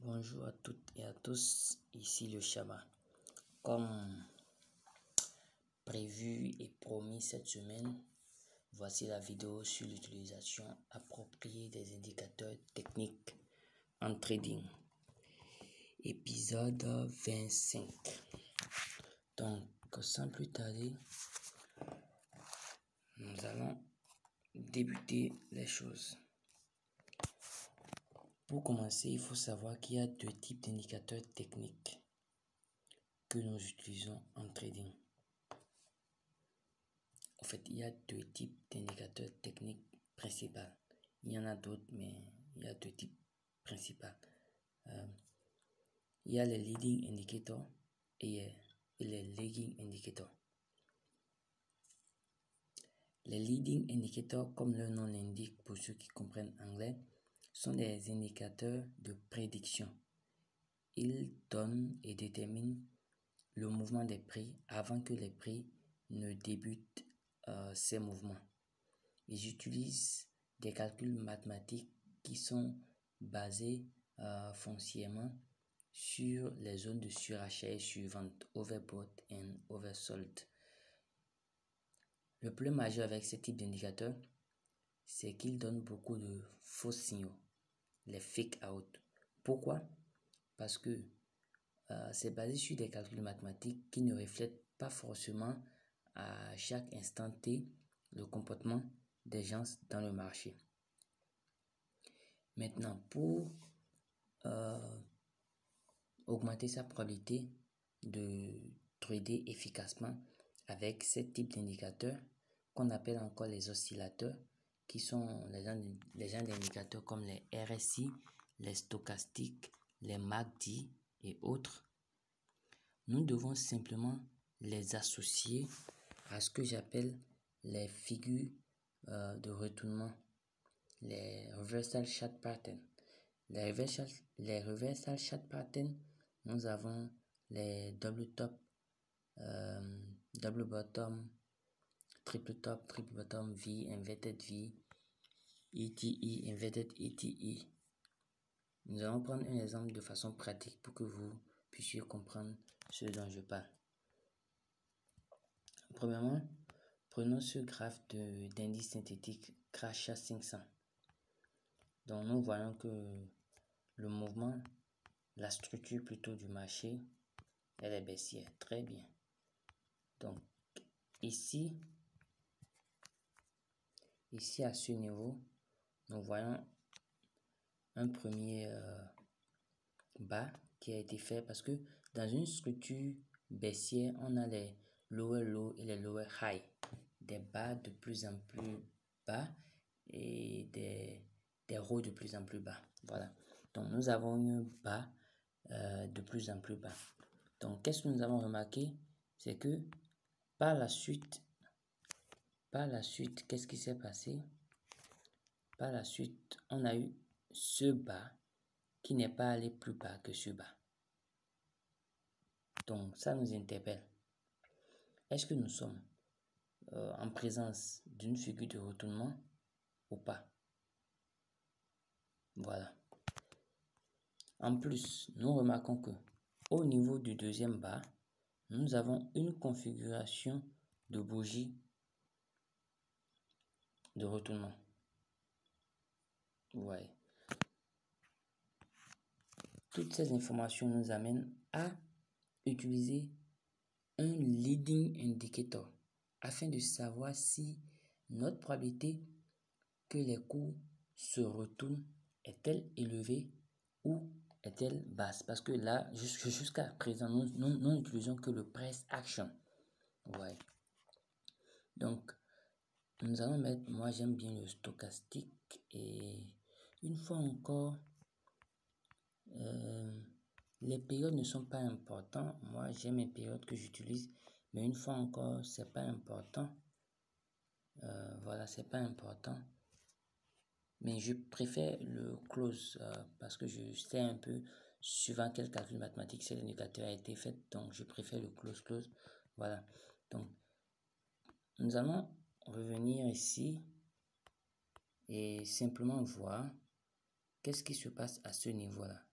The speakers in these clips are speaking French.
Bonjour à toutes et à tous, ici le Chama. Comme prévu et promis cette semaine, voici la vidéo sur l'utilisation appropriée des indicateurs techniques en trading. Épisode 25. Donc, sans plus tarder, nous allons débuter les choses. Pour commencer, il faut savoir qu'il y a deux types d'indicateurs techniques que nous utilisons en trading. En fait, il y a deux types d'indicateurs techniques principaux. Il y en a d'autres, mais il y a deux types principaux. Il y a les leading indicators et les lagging indicators. Les leading indicators, comme leur nom l'indique pour ceux qui comprennent anglais, sont des indicateurs de prédiction. Ils donnent et déterminent le mouvement des prix avant que les prix ne débutent ces mouvements. Ils utilisent des calculs mathématiques qui sont basés foncièrement sur les zones de surachat et suivantes, overbought and oversold. Le problème majeur avec ce type d'indicateur, c'est qu'ils donnent beaucoup de faux signaux, les fake out. Pourquoi? Parce que c'est basé sur des calculs mathématiques qui ne reflètent pas forcément à chaque instant T le comportement des gens dans le marché. Maintenant, pour augmenter sa probabilité de trader efficacement avec ce type d'indicateurs qu'on appelle encore les oscillateurs, qui sont les gens d'indicateurs comme les RSI, les stochastiques, les MACD et autres, nous devons simplement les associer à ce que j'appelle les figures de retournement, les reversal chart patterns. Les reversal chart patterns, nous avons les double top, double bottom, triple top, triple bottom, V, inverted V, ETE, inverted ETE. Nous allons prendre un exemple de façon pratique pour que vous puissiez comprendre ce dont je parle. Premièrement, prenons ce graphe d'indice synthétique Crasha 500. Donc nous voyons que le mouvement, la structure plutôt du marché, elle est baissière. Très bien. Donc ici à ce niveau, nous voyons un premier bas qui a été fait parce que dans une structure baissière, on a les lower low et les lower high, des bas de plus en plus bas et des hauts de plus en plus bas. Voilà. Donc nous avons un bas de plus en plus bas. Donc qu'est-ce que nous avons remarqué? C'est que par la suite, qu'est-ce qui s'est passé? Par la suite, on a eu ce bas qui n'est pas allé plus bas que ce bas. Donc ça nous interpelle. Est-ce que nous sommes en présence d'une figure de retournement ou pas? Voilà. En plus, nous remarquons que au niveau du deuxième bas, nous avons une configuration de bougie de retournement. Ouais. Toutes ces informations nous amènent à utiliser un leading indicator afin de savoir si notre probabilité que les cours se retournent est-elle élevée ou est-elle basse? Parce que là, jusqu'à présent, nous n'utilisons que le price action. Ouais. Donc, nous allons mettre, moi j'aime bien le stochastique, et une fois encore, les périodes ne sont pas importantes. Moi j'aime mes périodes que j'utilise, mais une fois encore, c'est pas important. Voilà, c'est pas important. Mais je préfère le close parce que je sais un peu suivant quel calcul mathématique cet indicateur a été fait. Donc je préfère le close. Voilà. Donc nous allons revenir ici et simplement voir qu'est-ce qui se passe à ce niveau-là.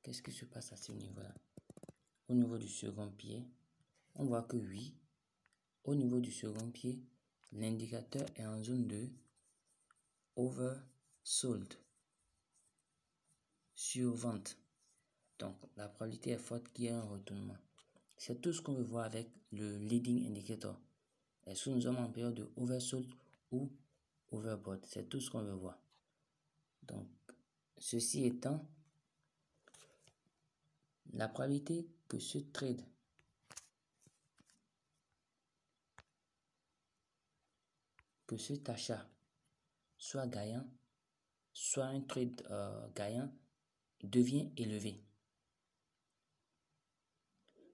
Qu'est-ce qui se passe à ce niveau-là? Au niveau du second pied, on voit que oui, au niveau du second pied, l'indicateur est en zone de oversold, sur vente. Donc, la probabilité est forte qu'il y ait un retournement. C'est tout ce qu'on veut voir avec le leading indicator. Est-ce que nous sommes en période de oversold ou overbought? C'est tout ce qu'on veut voir. Donc, ceci étant, la probabilité que ce trade que cet achat soit gagnant, soit un trade gagnant, devient élevé.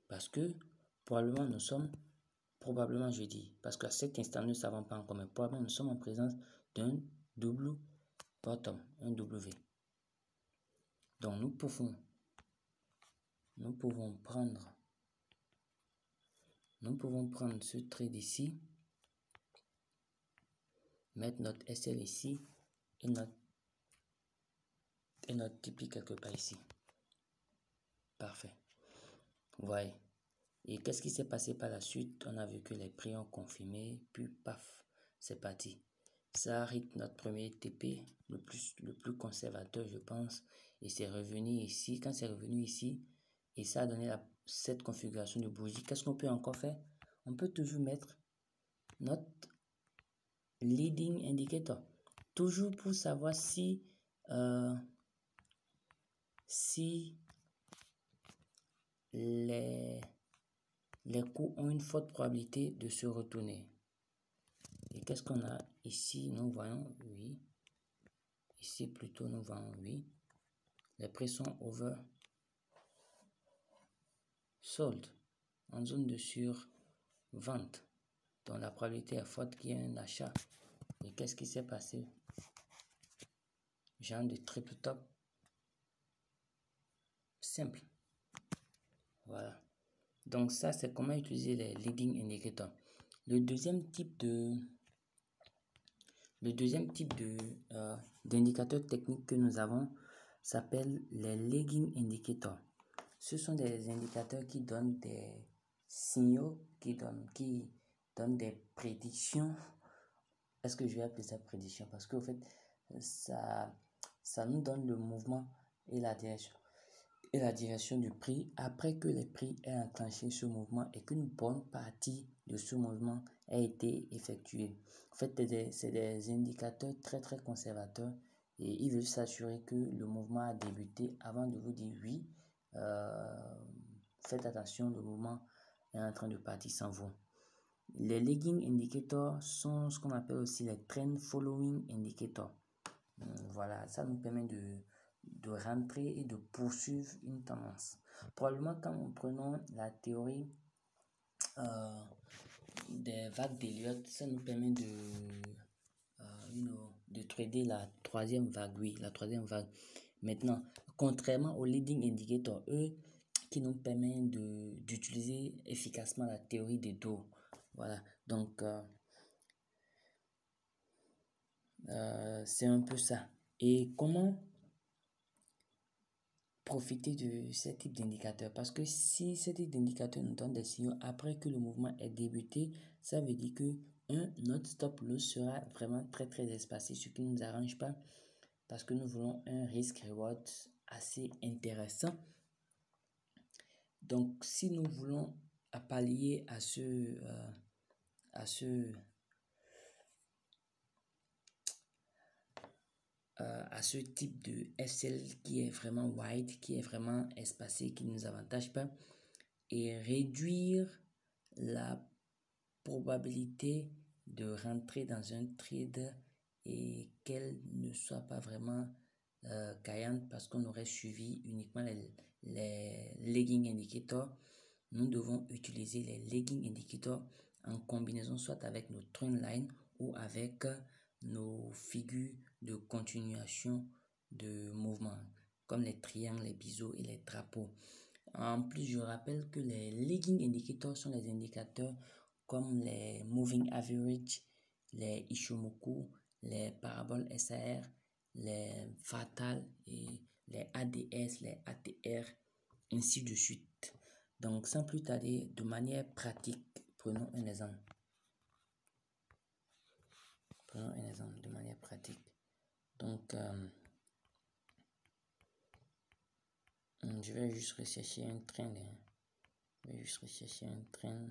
Parce que probablement nous sommes, je dis, parce qu'à cet instant nous ne savons pas encore, mais probablement nous sommes en présence d'un double bottom, un W. Donc nous pouvons prendre ce trade ici, mettre notre SL ici et notre TP quelque part ici. Parfait. Vous voyez. Et qu'est-ce qui s'est passé par la suite? On a vu que les prix ont confirmé, puis paf, c'est parti. Ça arrête notre premier TP, le plus conservateur, je pense. Et c'est revenu ici. Quand c'est revenu ici, et ça a donné cette configuration de bougie, qu'est-ce qu'on peut encore faire? On peut toujours mettre notre leading indicator. Toujours pour savoir si les cours ont une forte probabilité de se retourner. Et qu'est-ce qu'on a ici? Nous voyons oui. Ici plutôt nous voyons oui. Les prix sont oversold, en zone de survente. Donc la probabilité est forte qu'il y ait un achat. Et qu'est-ce qui s'est passé? Genre de triple top simple. Voilà. Donc ça, c'est comment utiliser les leading indicators. Le deuxième type d'indicateurs techniques que nous avons s'appelle les lagging indicators. Ce sont des indicateurs qui donnent des signaux, qui donnent des prédictions. Est-ce que je vais appeler ça prédiction? Parce qu'au fait, ça nous donne le mouvement et la direction du prix après que les prix aient enclenché ce mouvement et qu'une bonne partie de ce mouvement a été effectuée. En fait, c'est des indicateurs très très conservateurs et ils veulent s'assurer que le mouvement a débuté avant de vous dire oui. Faites attention, le mouvement est en train de partir sans vous. Les lagging indicators sont ce qu'on appelle aussi les trend following indicators. Voilà, ça nous permet de rentrer et de poursuivre une tendance. Probablement quand nous prenons la théorie des vagues d'Elliott, ça nous permet de trader la troisième vague. Oui, la troisième vague. Maintenant, contrairement aux leading indicators, eux, qui nous permettent d'utiliser efficacement la théorie des dos. Voilà, donc c'est un peu ça. Et comment profiter de ce type d'indicateur? Parce que si ce type d'indicateur nous donne des signaux après que le mouvement est débuté, ça veut dire que notre stop loss sera vraiment très très espacé, ce qui ne nous arrange pas parce que nous voulons un risk-reward assez intéressant. Donc si nous voulons pallier à ce type de SL qui est vraiment wide, qui est vraiment espacé, qui ne nous avantage pas, et réduire la probabilité de rentrer dans un trade et qu'elle ne soit pas vraiment gagnante parce qu'on aurait suivi uniquement les lagging indicators. Nous devons utiliser les lagging indicators en combinaison soit avec nos trend line ou avec nos figures de continuation de mouvement comme les triangles, les biseaux et les drapeaux. En plus, je rappelle que les lagging indicators sont les indicateurs comme les moving average, les Ishimoku, les paraboles SAR, les fatales et les ADS, les ATR, ainsi de suite. Donc, sans plus tarder, de manière pratique, prenons un exemple. Prenons un exemple de manière pratique. Donc, je vais juste rechercher un train. Je vais juste rechercher un train.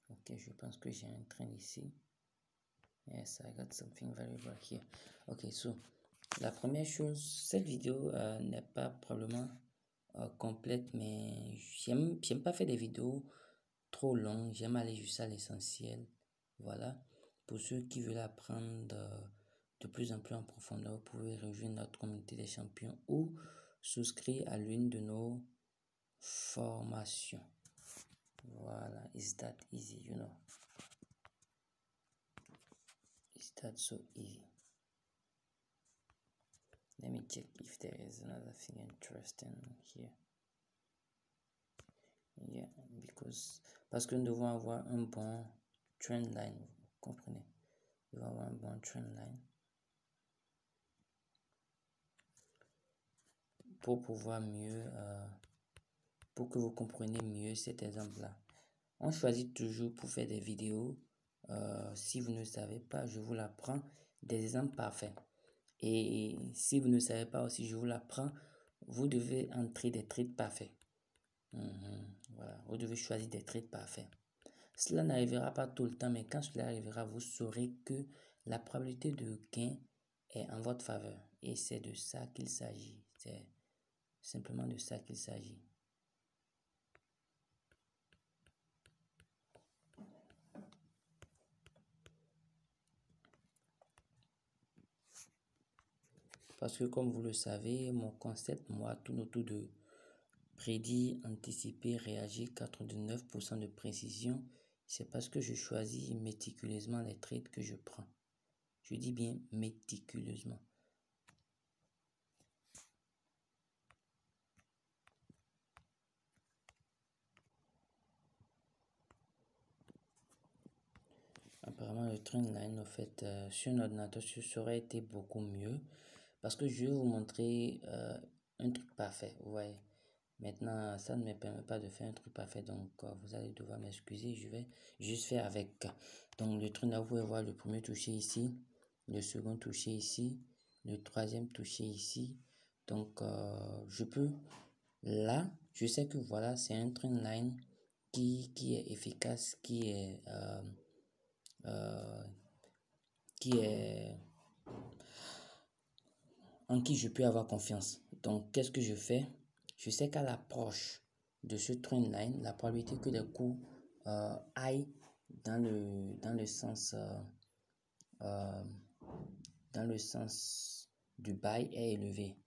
Ok, je pense que j'ai un train ici. Yes, I got something valuable here. Ok, so, la première chose, cette vidéo n'est pas probablement complète, mais j'aime pas faire des vidéos trop longues. J'aime aller juste à l'essentiel. Voilà. Pour ceux qui veulent apprendre de plus en plus en profondeur, vous pouvez rejoindre notre communauté des champions ou souscrire à l'une de nos formations. Voilà. Is that easy, you know? Is that so easy? Let me check if there is another thing interesting here. Yeah, parce que nous devons avoir un bon trend line, vous comprenez? Nous devons avoir un bon trend line pour pouvoir mieux, pour que vous compreniez mieux cet exemple-là. On choisit toujours pour faire des vidéos. Si vous ne savez pas, je vous l'apprends, des exemples parfaits. Et si vous ne savez pas aussi, je vous l'apprends, vous devez entrer des traits parfaits. Voilà, vous devez choisir des traits parfaits. Cela n'arrivera pas tout le temps, mais quand cela arrivera, vous saurez que la probabilité de gain est en votre faveur. Et c'est de ça qu'il s'agit. C'est simplement de ça qu'il s'agit. Parce que comme vous le savez, mon concept, moi, tourne autour de prédire, anticiper, réagir, 99% de précision. C'est parce que je choisis méticuleusement les trades que je prends. Je dis bien méticuleusement. Apparemment, le trendline, en fait, sur un ordinateur, ça aurait été beaucoup mieux. Parce que je vais vous montrer un truc parfait. Vous voyez. Maintenant, ça ne me permet pas de faire un truc parfait. Donc, vous allez devoir m'excuser. Je vais juste faire avec. Donc, le trend là, vous pouvez voir le premier touché ici. Le second touché ici. Le troisième touché ici. Donc, je peux... Là, je sais que voilà, c'est un trendline qui est efficace, qui est en qui je peux avoir confiance. Donc, qu'est-ce que je fais? Je sais qu'à l'approche de ce trendline, la probabilité que les coûts aillent dans le sens du buy est élevé.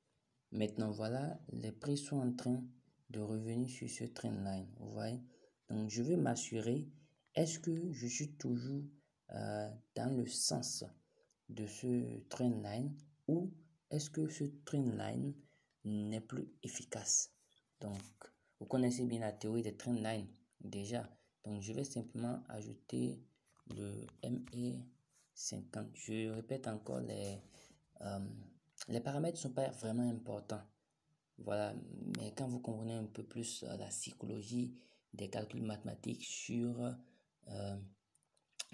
Maintenant, voilà, les prix sont en train de revenir sur ce trendline. Vous voyez? Donc, je veux m'assurer, est-ce que je suis toujours dans le sens de ce trendline ou est-ce que ce trendline n'est plus efficace? Donc, vous connaissez bien la théorie des trendlines déjà. Donc, je vais simplement ajouter le ME50. Je répète encore, les paramètres ne sont pas vraiment importants. Voilà, mais quand vous comprenez un peu plus la psychologie des calculs mathématiques sur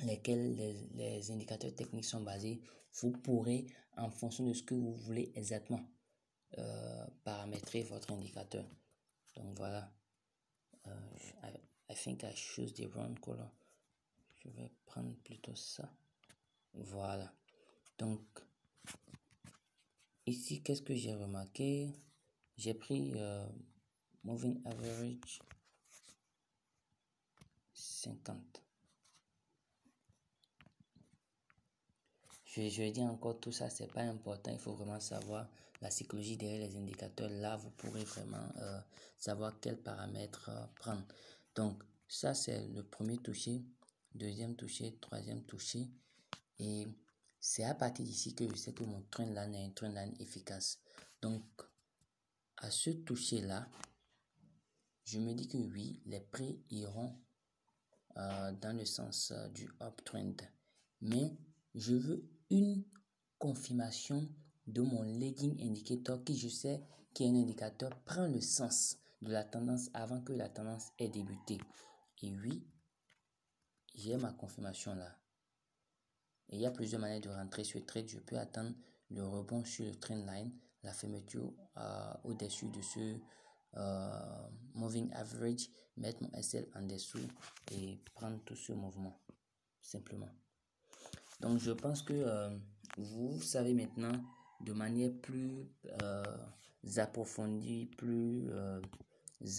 lesquels les indicateurs techniques sont basés, vous pourrez, en fonction de ce que vous voulez exactement, paramétrer votre indicateur. Donc voilà, I think I choose the wrong color. Je vais prendre plutôt ça. Voilà. Donc, ici, qu'est-ce que j'ai remarqué? J'ai pris Moving Average 50. Je dis encore, tout ça, c'est pas important. Il faut vraiment savoir la psychologie derrière les indicateurs. Là, vous pourrez vraiment savoir quels paramètres prendre. Donc, ça, c'est le premier toucher, deuxième toucher, troisième toucher. Et c'est à partir d'ici que je sais que mon trendline est un trendline efficace. Donc, à ce toucher-là, je me dis que oui, les prix iront dans le sens du uptrend. Mais je veux une confirmation de mon leading indicator qui je sais qui est un indicateur prend le sens de la tendance avant que la tendance ait débuté. Et oui, j'ai ma confirmation là. Et il y a plusieurs manières de rentrer sur le trade. Je peux attendre le rebond sur le trendline, la fermeture au-dessus de ce moving average, mettre mon SL en dessous et prendre tout ce mouvement, simplement. Donc, je pense que vous savez maintenant de manière plus approfondie, plus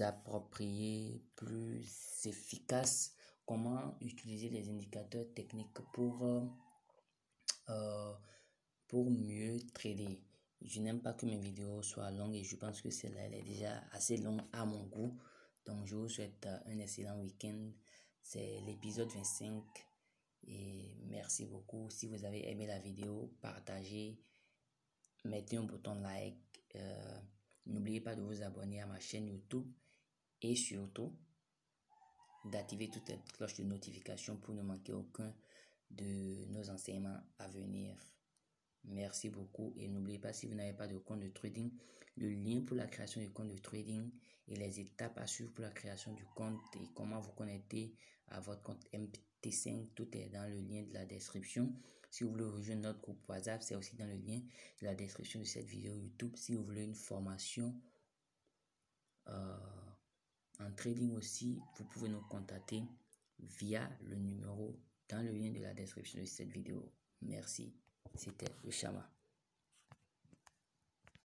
appropriée, plus efficace, comment utiliser les indicateurs techniques pour mieux trader. Je n'aime pas que mes vidéos soient longues et je pense que celle-là elle est déjà assez longue à mon goût. Donc, je vous souhaite un excellent week-end. C'est l'épisode 25 et merci beaucoup. Si vous avez aimé la vidéo, partagez, mettez un bouton like. N'oubliez pas de vous abonner à ma chaîne YouTube et surtout d'activer toutes les cloches de notification pour ne manquer aucun de nos enseignements à venir. Merci beaucoup et n'oubliez pas, si vous n'avez pas de compte de trading, le lien pour la création du compte de trading et les étapes à suivre pour la création du compte et comment vous connecter à votre compte MT5, tout est dans le lien de la description. Si vous voulez rejoindre notre groupe WhatsApp, c'est aussi dans le lien de la description de cette vidéo YouTube. Si vous voulez une formation en trading aussi, vous pouvez nous contacter via le numéro dans le lien de la description de cette vidéo. Merci. C'était le Chama.